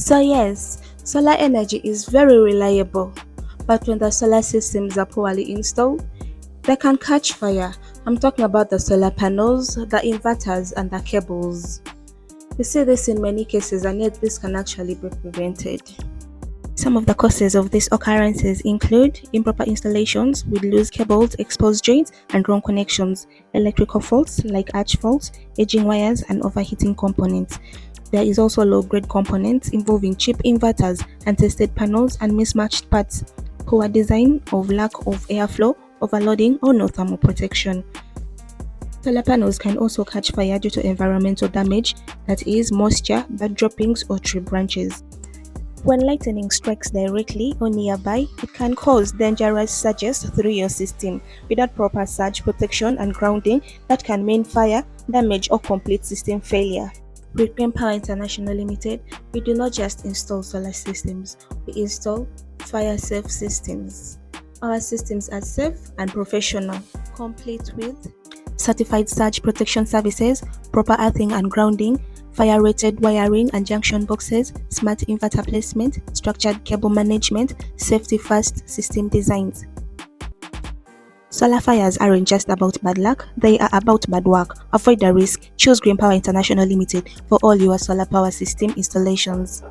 So yes, solar energy is very reliable, but when the solar systems are poorly installed, they can catch fire. I'm talking about the solar panels, the inverters, and the cables. We see this in many cases, and yet this can actually be prevented. Some of the causes of these occurrences include improper installations with loose cables, exposed joints, and wrong connections, electrical faults like arch faults, aging wires, and overheating components. There is also low-grade components involving cheap inverters, untested panels, and mismatched parts, poor design of lack of airflow, overloading, or no thermal protection. Solar panels can also catch fire due to environmental damage, that is, moisture, bird droppings, or tree branches. When lightning strikes directly or nearby, it can cause dangerous surges through your system. Without proper surge protection and grounding, that can mean fire, damage, or complete system failure. With Green Power International Limited, we do not just install solar systems, we install fire-safe systems. Our systems are safe and professional, complete with certified surge protection services, proper earthing and grounding, fire-rated wiring and junction boxes, smart inverter placement, structured cable management, safety-first system designs. Solar fires aren't just about bad luck, they are about bad work. Avoid the risk. Choose Green Power International Limited for all your solar power system installations.